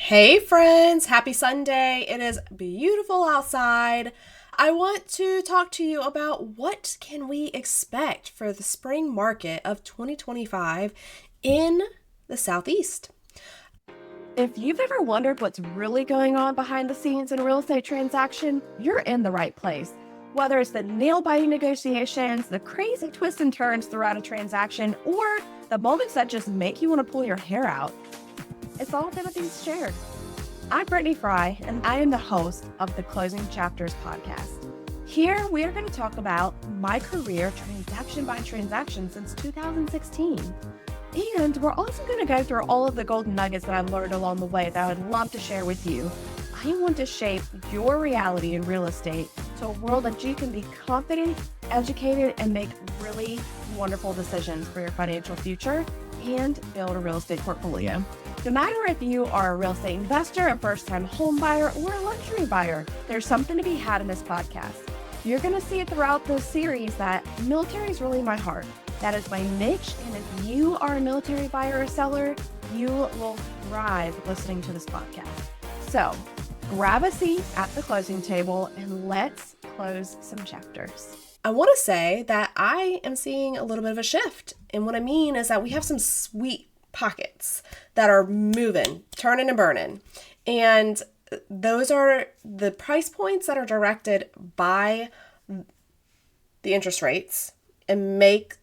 Hey friends, happy Sunday. It is beautiful outside. I want to talk to you about what can we expect for the spring market of 2025 in the Southeast. If you've ever wondered what's really going on behind the scenes in a real estate transaction, you're in the right place. Whether it's the nail-biting negotiations, the crazy twists and turns throughout a transaction, or the moments that just make you want to pull your hair out, it's all going to be shared. I'm Brittany Fry, and I am the host of the Closing Chapters podcast. Here, we are going to talk about my career transaction by transaction since 2016. And we're also going to go through all of the golden nuggets that I've learned along the way that I would love to share with you. I want to shape your reality in real estate to a world that you can be confident, educated, and make really wonderful decisions for your financial future and build a real estate portfolio. No matter if you are a real estate investor, a first-time home buyer, or a luxury buyer, there's something to be had in this podcast. You're going to see it throughout this series that military is really my heart. That is my niche, and if you are a military buyer or seller, you will thrive listening to this podcast. So grab a seat at the closing table and let's close some chapters. I want to say that I am seeing a little bit of a shift. And what I mean is that we have some sweet pockets that are moving, turning and burning. And those are the price points that are directed by the interest rates and make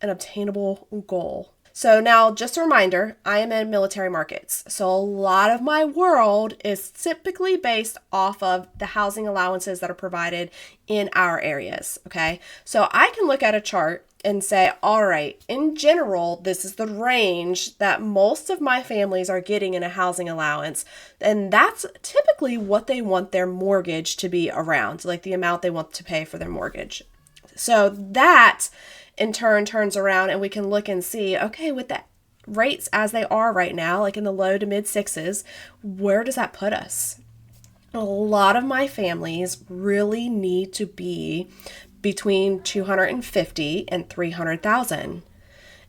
an obtainable goal. So now, just a reminder, I am in military markets. So a lot of my world is typically based off of the housing allowances that are provided in our areas, okay? So I can look at a chart and say, all right, in general, this is the range that most of my families are getting in a housing allowance. And that's typically what they want their mortgage to be around, like the amount they want to pay for their mortgage. So that in turn turns around and we can look and see, okay, with the rates as they are right now, like in the low to mid sixes, where does that put us? A lot of my families really need to be between 250 and 300,000.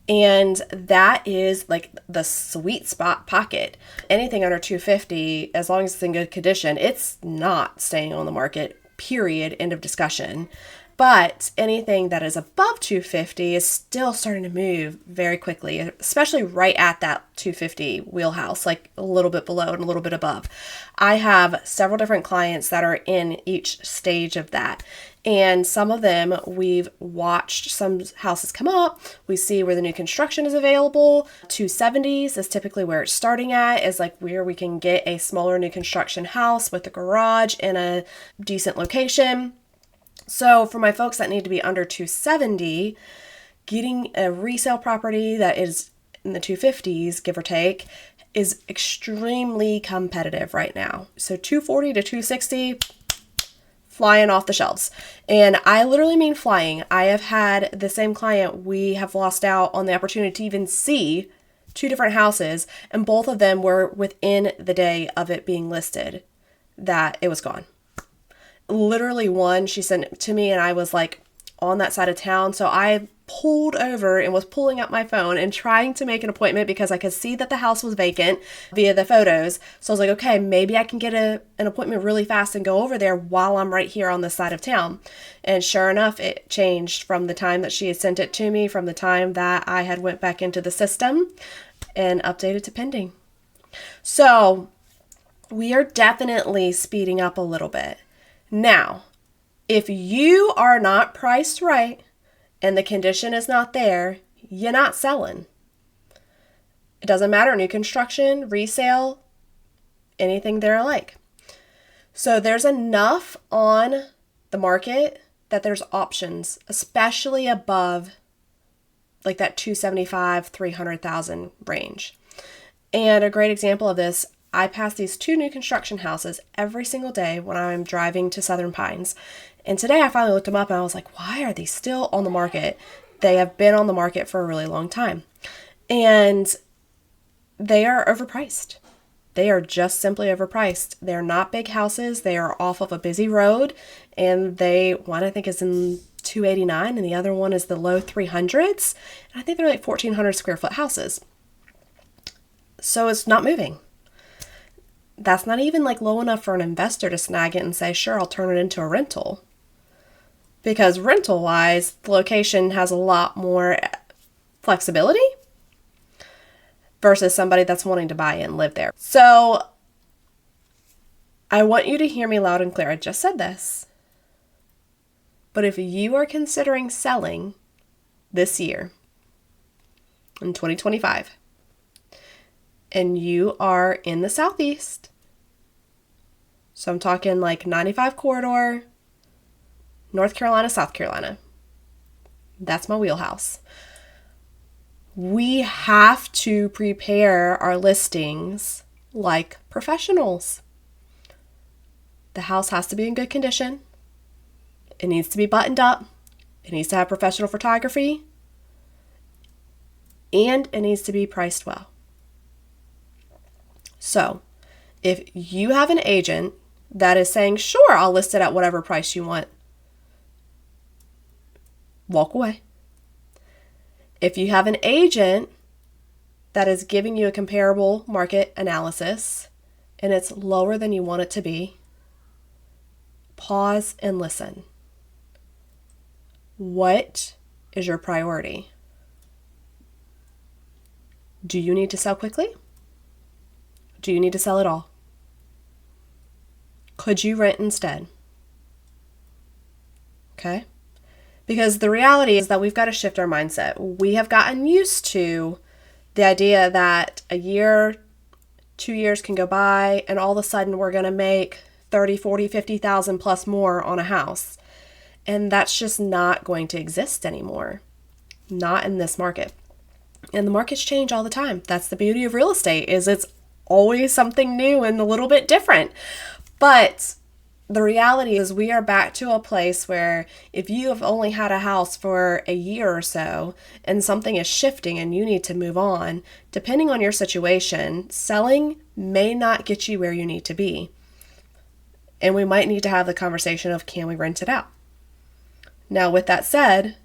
And that is like the sweet spot pocket. Anything under 250, as long as it's in good condition, it's not staying on the market, period, end of discussion. But anything that is above 250 is still starting to move very quickly, especially right at that 250 wheelhouse, like a little bit below and a little bit above. I have several different clients that are in each stage of that. And some of them, we've watched some houses come up. We see where the new construction is available. 270s is typically where it's starting at, is like where we can get a smaller new construction house with a garage in a decent location. So for my folks that need to be under 270, getting a resale property that is in the 250s, give or take, is extremely competitive right now. So 240 to 260, flying off the shelves. And I literally mean flying. I have had the same client, we have lost out on the opportunity to even see two different houses, and both of them were within the day of it being listed that it was gone. Literally one, she sent it to me and I was like on that side of town. So I pulled over and was pulling up my phone and trying to make an appointment because I could see that the house was vacant via the photos. So I was like, okay, maybe I can get an appointment really fast and go over there while I'm right here on this side of town. And sure enough, it changed from the time that she had sent it to me, from the time that I had went back into the system and updated to pending. So we are definitely speeding up a little bit. Now, if you are not priced right and the condition is not there, you're not selling. It doesn't matter, new construction, resale, anything there alike. So there's enough on the market that there's options, especially above like that 275, 300,000 range. And a great example of this, I pass these two new construction houses every single day when I'm driving to Southern Pines. And today I finally looked them up and I was like, why are these still on the market? They have been on the market for a really long time. And they are overpriced. They are just simply overpriced. They're not big houses. They are off of a busy road. And one I think is in 289 and the other one is the low 300s. And I think they're like 1,400 square foot houses. So it's not moving. that's not even like low enough for an investor to snag it and say, sure, I'll turn it into a rental. Because rental wise, the location has a lot more flexibility versus somebody that's wanting to buy it and live there. So I want you to hear me loud and clear. I just said this. But if you are considering selling this year, in 2025, and you are in the Southeast, so I'm talking like 95 corridor, North Carolina, South Carolina. That's my wheelhouse. We have to prepare our listings like professionals. The house has to be in good condition. It needs to be buttoned up. It needs to have professional photography. And it needs to be priced well. So, if you have an agent that is saying, sure, I'll list it at whatever price you want, walk away. If you have an agent that is giving you a comparable market analysis and it's lower than you want it to be, pause and listen. What is your priority? Do you need to sell quickly? Do you need to sell it all? Could you rent instead? Okay? Because the reality is that we've got to shift our mindset. We have gotten used to the idea that a year, 2 years can go by and all of a sudden we're going to make 30, 40, 50,000 plus more on a house. And that's just not going to exist anymore. Not in this market. And the markets change all the time. That's the beauty of real estate, is it's always something new and a little bit different. But the reality is we are back to a place where if you have only had a house for a year or so and something is shifting and you need to move on, depending on your situation, selling may not get you where you need to be. And we might need to have the conversation of, can we rent it out? Now, with that said,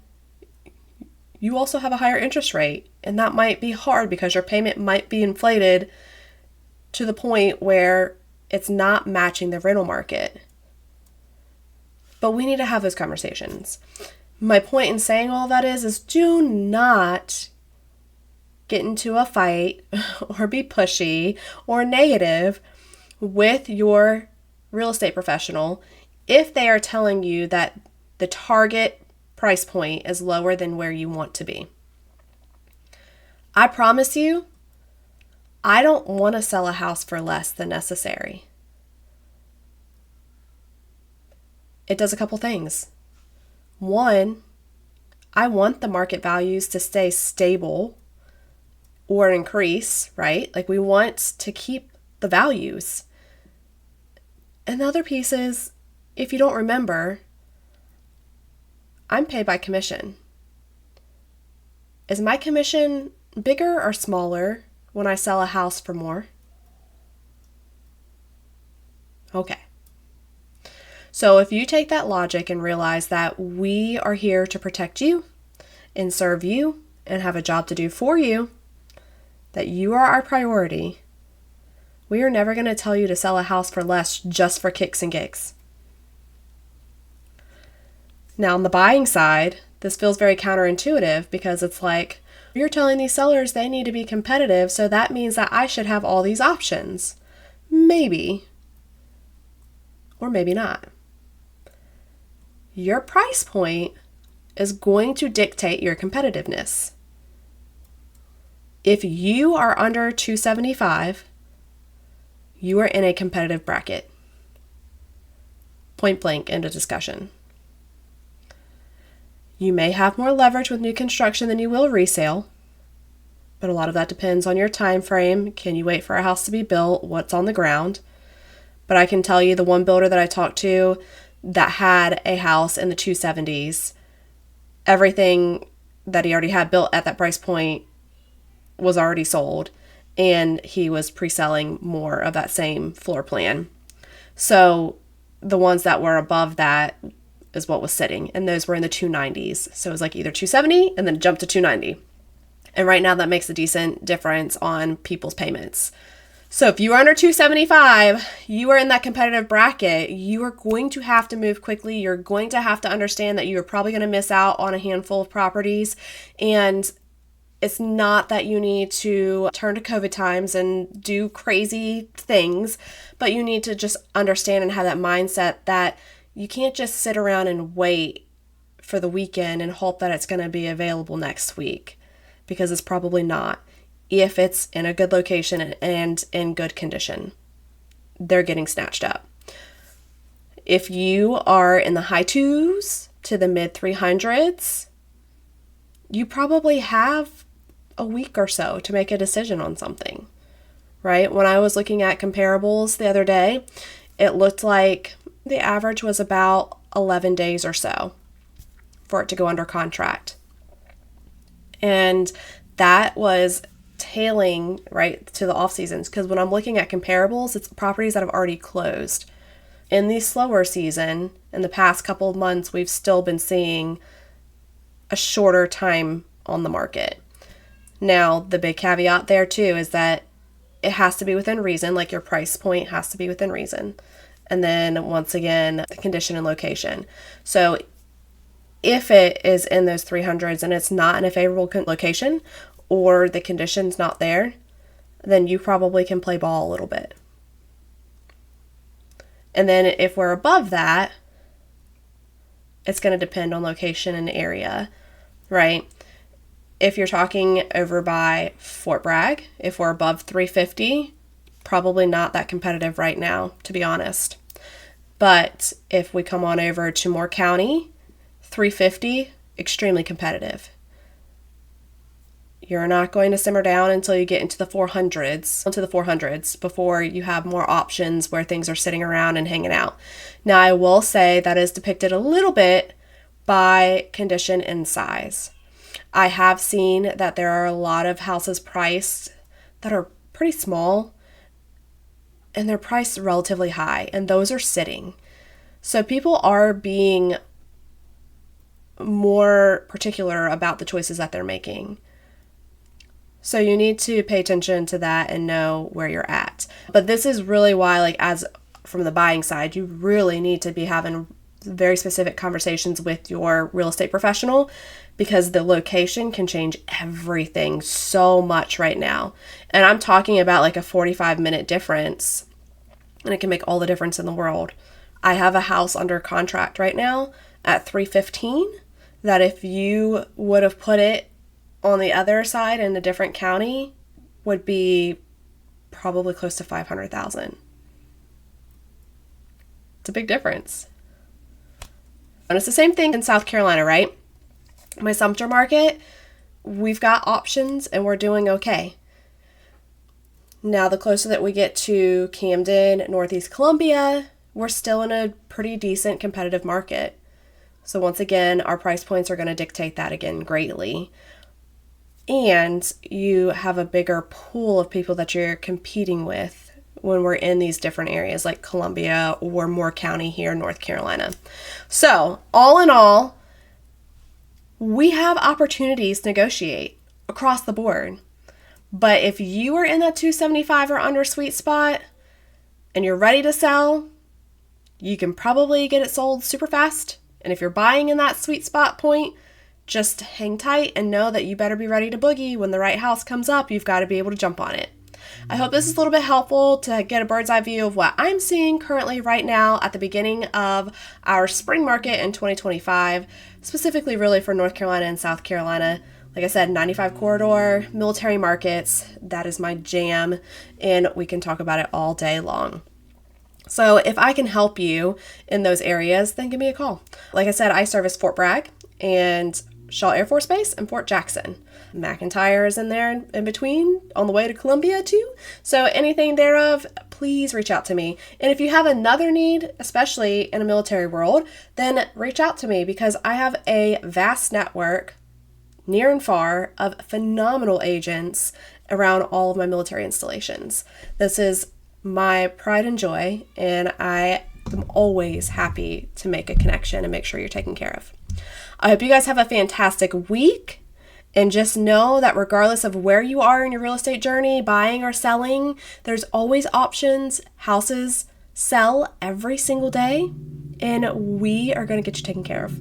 you also have a higher interest rate, and that might be hard because your payment might be inflated to the point where it's not matching the rental market. But we need to have those conversations. My point in saying all that is do not get into a fight or be pushy or negative with your real estate professional if they are telling you that the target price point is lower than where you want to be. I promise you, I don't want to sell a house for less than necessary. It does a couple things. One, I want the market values to stay stable or increase, right? Like we want to keep the values. And the other piece is, if you don't remember, I'm paid by commission. Is my commission bigger or smaller when I sell a house for more? Okay. So if you take that logic and realize that we are here to protect you and serve you and have a job to do for you, that you are our priority, we are never going to tell you to sell a house for less just for kicks and gigs. Now, on the buying side, this feels very counterintuitive because it's like, you're telling these sellers they need to be competitive, so that means that I should have all these options. Maybe. Or maybe not. Your price point is going to dictate your competitiveness. If you are under $275,000, you are in a competitive bracket. Point blank, end of discussion. You may have more leverage with new construction than you will resale, but a lot of that depends on your time frame. Can you wait for a house to be built? What's on the ground? But I can tell you the one builder that I talked to that had a house in the 270s, everything that he already had built at that price point was already sold, and he was pre-selling more of that same floor plan. So the ones that were above that is what was sitting, and those were in the 290s. So it was like either 270 and then jumped to 290. And right now that makes a decent difference on people's payments. So if you are under 275, you are in that competitive bracket. You are going to have to move quickly. You're going to have to understand that you're probably going to miss out on a handful of properties. And it's not that you need to turn to COVID times and do crazy things, but you need to just understand and have that mindset that you can't just sit around and wait for the weekend and hope that it's going to be available next week, because it's probably not. If it's in a good location and in good condition, they're getting snatched up. If you are in the high 2s to the mid 300s, you probably have a week or so to make a decision on something, right? When I was looking at comparables the other day, it looked like the average was about 11 days or so for it to go under contract. And that was tailing right to the off seasons, because when I'm looking at comparables, it's properties that have already closed. In the slower season, in the past couple of months, we've still been seeing a shorter time on the market. Now, the big caveat there too is that it has to be within reason, like your price point has to be within reason. And then once again, the condition and location. So if it is in those 300s and it's not in a favorable location, or the condition's not there, then you probably can play ball a little bit. And then if we're above that, it's going to depend on location and area, right? If you're talking over by Fort Bragg, if we're above 350, probably not that competitive right now, to be honest. But if we come on over to Moore County, 350, extremely competitive. You're not going to simmer down until you get into the 400s before you have more options where things are sitting around and hanging out. Now, I will say that is depicted a little bit by condition and size. I have seen that there are a lot of houses priced that are pretty small and they're priced relatively high, and those are sitting. So people are being more particular about the choices that they're making. So you need to pay attention to that and know where you're at. But this is really why, like, as from the buying side, you really need to be having very specific conversations with your real estate professional, because the location can change everything so much right now. And I'm talking about like a 45-minute difference, and it can make all the difference in the world. I have a house under contract right now at 315 that if you would have put it on the other side in a different county would be probably close to $500,000. It's a big difference. And it's the same thing in South Carolina, right? My Sumter market, we've got options and we're doing okay. Now, the closer that we get to Camden, Northeast Columbia, we're still in a pretty decent competitive market. So once again, our price points are going to dictate that again greatly. And you have a bigger pool of people that you're competing with when we're in these different areas like Columbia or Moore County here in North Carolina. So all in all, we have opportunities to negotiate across the board. But if you are in that 275 or under sweet spot and you're ready to sell, you can probably get it sold super fast. And if you're buying in that sweet spot point, just hang tight and know that you better be ready to boogie. When the right house comes up, you've got to be able to jump on it. I hope this is a little bit helpful to get a bird's eye view of what I'm seeing currently right now at the beginning of our spring market in 2025, specifically really for North Carolina and South Carolina. Like I said, 95 corridor, military markets, that is my jam, and we can talk about it all day long. So if I can help you in those areas, then give me a call. Like I said, I service Fort Bragg and Shaw Air Force Base and Fort Jackson. McIntyre is in there in between on the way to Columbia too. So anything thereof, please reach out to me. And if you have another need, especially in a military world, then reach out to me, because I have a vast network near and far of phenomenal agents around all of my military installations. This is my pride and joy, and I am always happy to make a connection and make sure you're taken care of. I hope you guys have a fantastic week, And just know that regardless of where you are in your real estate journey, buying or selling, there's always options. Houses sell every single day, and we are going to get you taken care of.